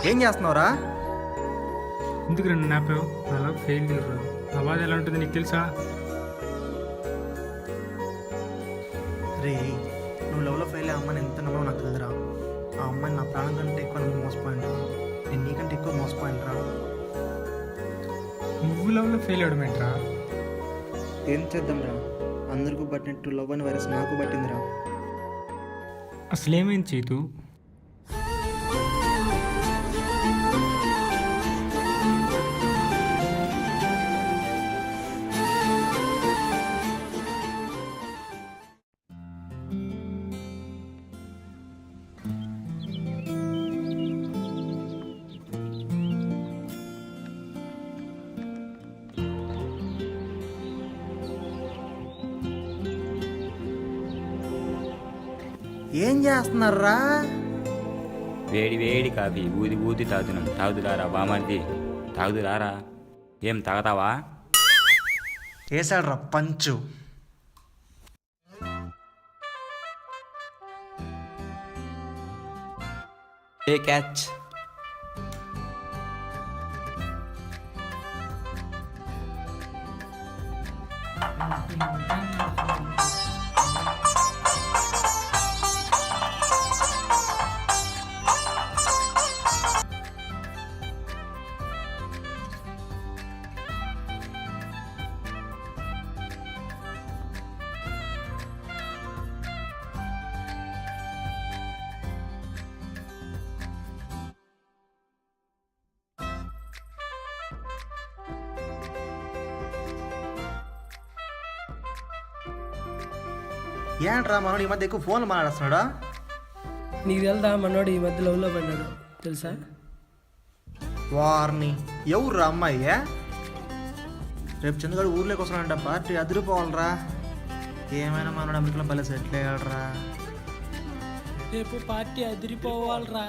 ఏం చేస్తున్నావురా? ఎందుకు రెండు నాపావు అలా ఫెయిల్ రా. ఆ బాధ ఎలా ఉంటుంది నీకు తెలుసా? రే, నువ్వు లవ్లో ఫెయిల్ అయ్యే అమ్మాయిని ఎంత నమ్మో నాకు తెలియదురా. ఆ అమ్మాయిని నా ప్రాణం కంటే ఎక్కువ నువ్వు మోసపోయినరా. నేను నీకంటే ఎక్కువ మోసపోయినరా. నువ్వు లవ్లో ఫెయిల్ అవడం ఏంట్రా? ఏం చేద్దాంరా, అందరికీ పట్టినట్టు లవ్ అని వైరస్ నాకు పట్టిందిరా. అసలేమైంది చేతు? ఏం చేస్తున్నారా? వేడి వేడి కాఫీ ఊది ఊది తాగుతున్నాం. తాగుదురారా బామర్ది, తాగుదురారా. ఏం తాగతావా? వేసాడ్రా పంచు. ఏ క్యాచ్. ఏంట్రా మనోడు ఈ మధ్య ఎక్కువ ఫోన్లు మాట్లాడుతున్నాడా? నీకు తెలుదా మనోడు ఈ మధ్య లవ్లో పడినాడు తెలుసా? వారిని ఎవరు అమ్మాయి? రేపు చంద్రగాడు ఊర్లోకి వస్తున్నాడంట, పార్టీ అదిరిపోవాలరా. ఏమైనా మనోడు అమెరికాలో భలే సెటిల్ అయ్యాడరా. రేపు పార్టీ అదిరిపోవాలరా.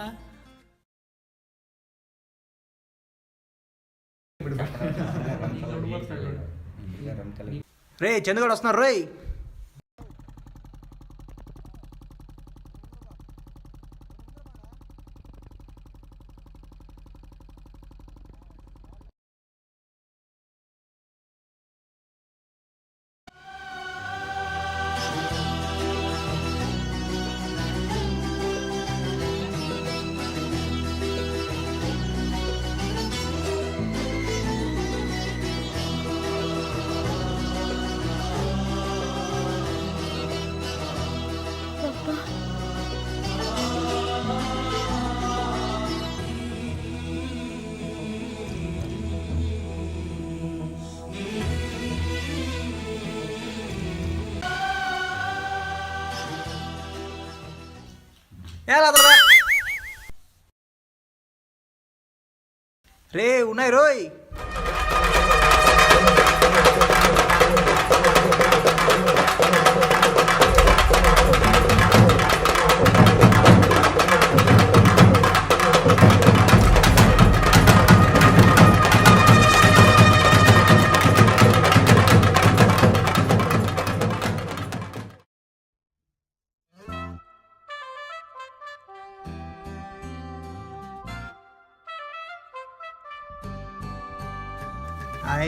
రే చంద్రగాడు వస్తున్నారు రేయ్. రే ఉన్నాయి రోయ్.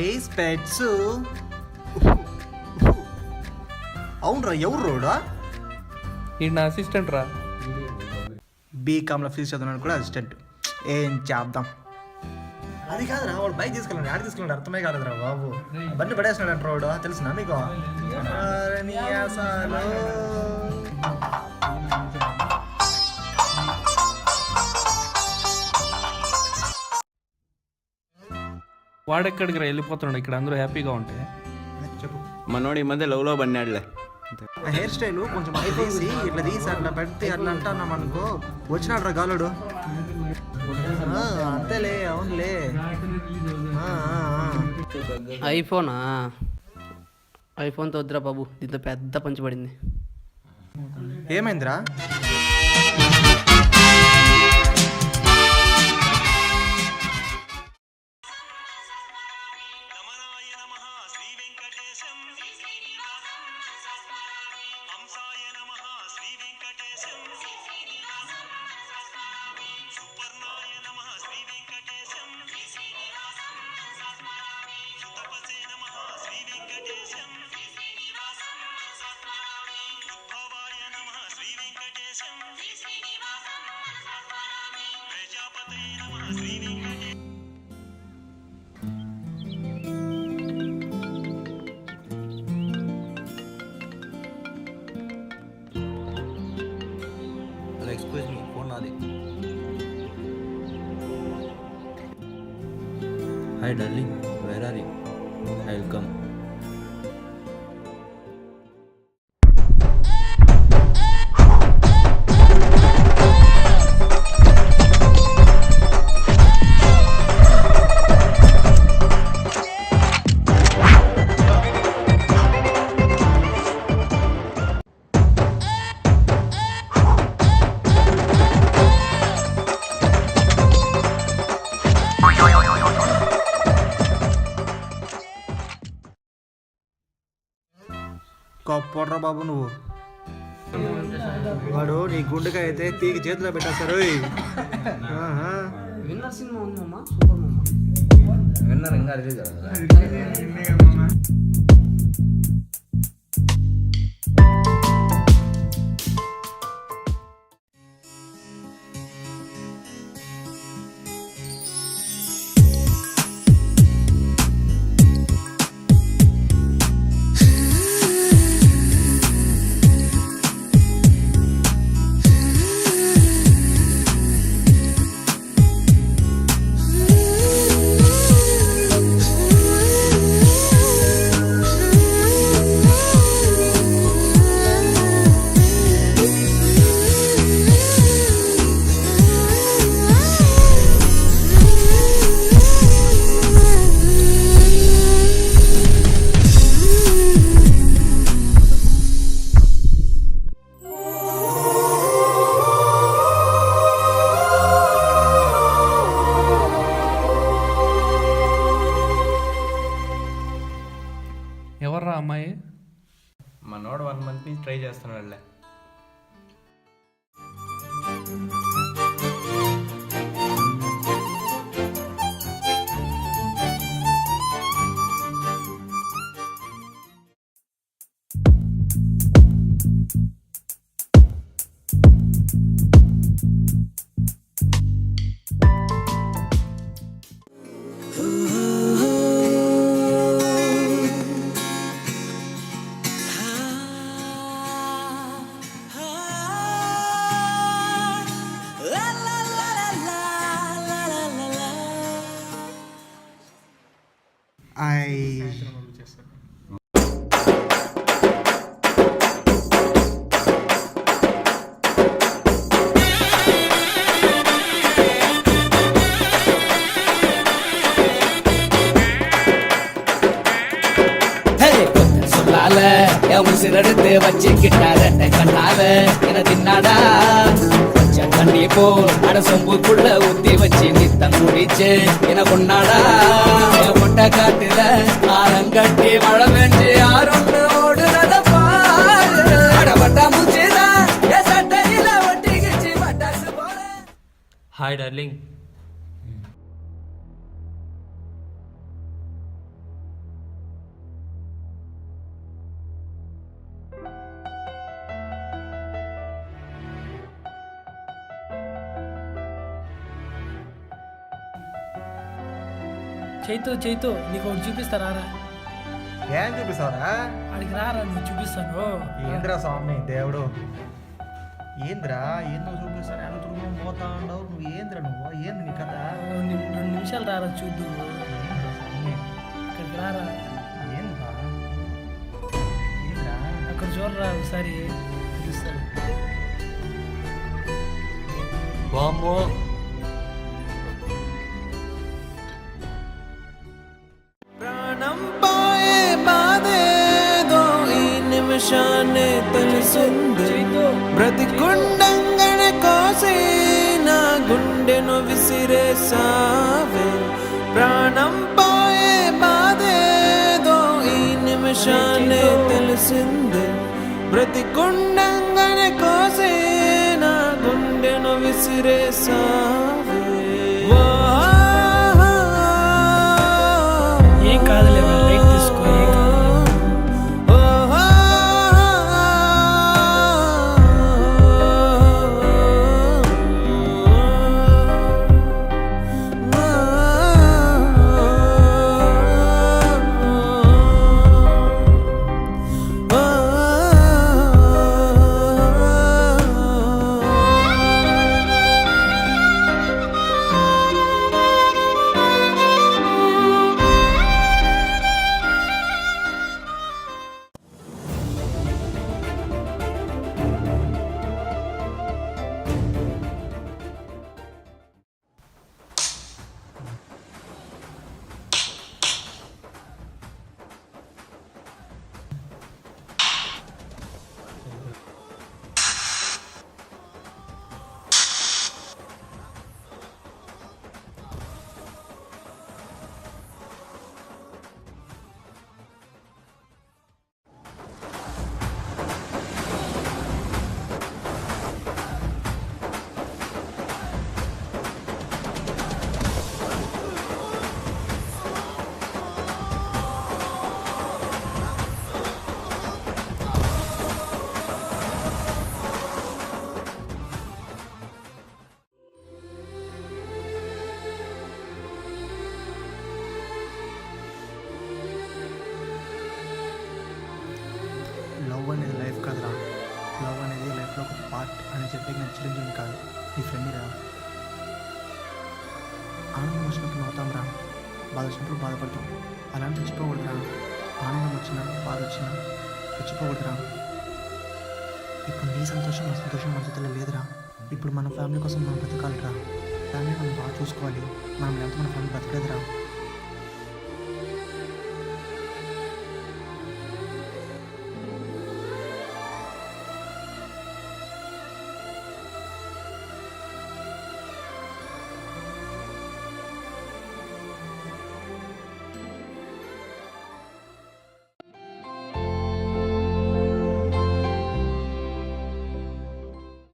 Ice pets. అవునరా, ఎవరు రోడా? ఈ నా అసిస్టెంట్ రా. బీకామ్లో ఫీజు చదువున్నాడు కూడా అసిస్టెంట్. ఏం చేద్దాం. అది కాదురా, వాడు బైక్ తీసుకెళ్ళండి, ఆడ తీసుకెళ్ళండి. అర్థమే కాలేదురా బాబు. బండి పడేసినాడు అంట రోడ్, తెలుసునా నీకు? వాడెక్కడికి రా వెళ్ళిపోతున్నాడు, ఇక్కడ అందరూ హ్యాపీగా ఉంటే. చెప్పు. మనోడు ఈ మధ్య లవ్లో పడినాడులే. హెయిర్ స్టైల్ కొంచెం తీసి ఇట్లా తీసి అట్లా పెడితే అట్లా అంటున్నాం అనుకో, వచ్చినాడు రా గాలుడు. అంతేలే, అవునులే. ఐఫోన్తో వద్దురా బాబు, దీంతో పెద్ద పంచబడింది. ఏమైందిరా? ఉన్నది. Hi darling, where are you? I will come. గొప్పడ్రా బాబు నువ్వు. వాడు నీ గుండెకాయ అయితే తీగి చేతిలో పెట్టేస్తారు. విన్నర్ సినిమా ఉంది మామ, సూపర్ మామ. విన్నర్ ఇంకా రిలీజ్ కదా. ఎవర్రా అమ్మాయి? మనోడు 1 month నుంచి ట్రై చేస్తున్నాడులే. உசிரெடுத்து வச்சுக்கிட்டார கண்ணால என தின்னாடா கொஞ்சம் தண்ணி போல் அட சொம்புக்குள்ள ஊத்தி வச்சு நித்தம் குடிச்சு என கொண்டாடா மொட்டை காட்டுல ஆரங்கட்டி மழை பெஞ்சு யாருன்னு ஓடு நடப்பாரு அடப்பட்டா முச்சுதான் என் சட்டையில ஒட்டிக்கிச்சு பட்டாசு போல. Hi darling. చైతు నీకు ఒకటి చూపిస్తారా? ఏం చూపిస్తావరా? అడిగి రారా, నువ్వు చూపిస్తాను. ఏంద్రా స్వామి దేవుడు, ఏంద్రా ఏందో చూపిస్తాను ఎలా తిరుగుతాం పోతా ఉండవు. నువ్వు ఏంద్రా, నువ్వు ఏంది నీ కథ? 2 నిమిషాలు రారా చూద్దు. ఏంద్రా స్వామి, అక్కడికి రారా. ఏంద్రా ఏంద్రా అక్కడ చూడరా ఒకసారి చూస్తాను. వామ్మో, ప్రాణం పోయే బాధేదో ఈ నిమిషాన్ని తెలిసింది బ్రతికుండంగనే కోసి నా గుండెను విసిరేసావే ప్రాణం పోయే బాధేదో ఈ నిమిషాన్ని తెలిసింది బ్రతికుండంగనే కోసి నా గుండెను విసిరేసావే. ఏం కాదులే, లైట్ తీసుకో. ఏం కాదు. చెప్పే నేను చిరంజీవిని కాదు, నీ ఫ్రెండ్ని రా. ఆనందం వచ్చినప్పుడు నవ్వుతాం రా, బాధ వచ్చినప్పుడు బాధపడతాం. అలాంటి చచ్చిపోకూడదురా. ఆనందం వచ్చినా బాధ వచ్చినా చచ్చిపోకూడదురా. ఇప్పుడు నీ సంతోషం నా సంతోషం మన చేతిలో లేదురా. ఇప్పుడు మన ఫ్యామిలీ కోసం మనం బ్రతకాలిరా. ఫ్యామిలీ మనం బాగా చూసుకోవాలి. మనం ఎంత మన ఫ్యామిలీ బ్రతకలేదురా.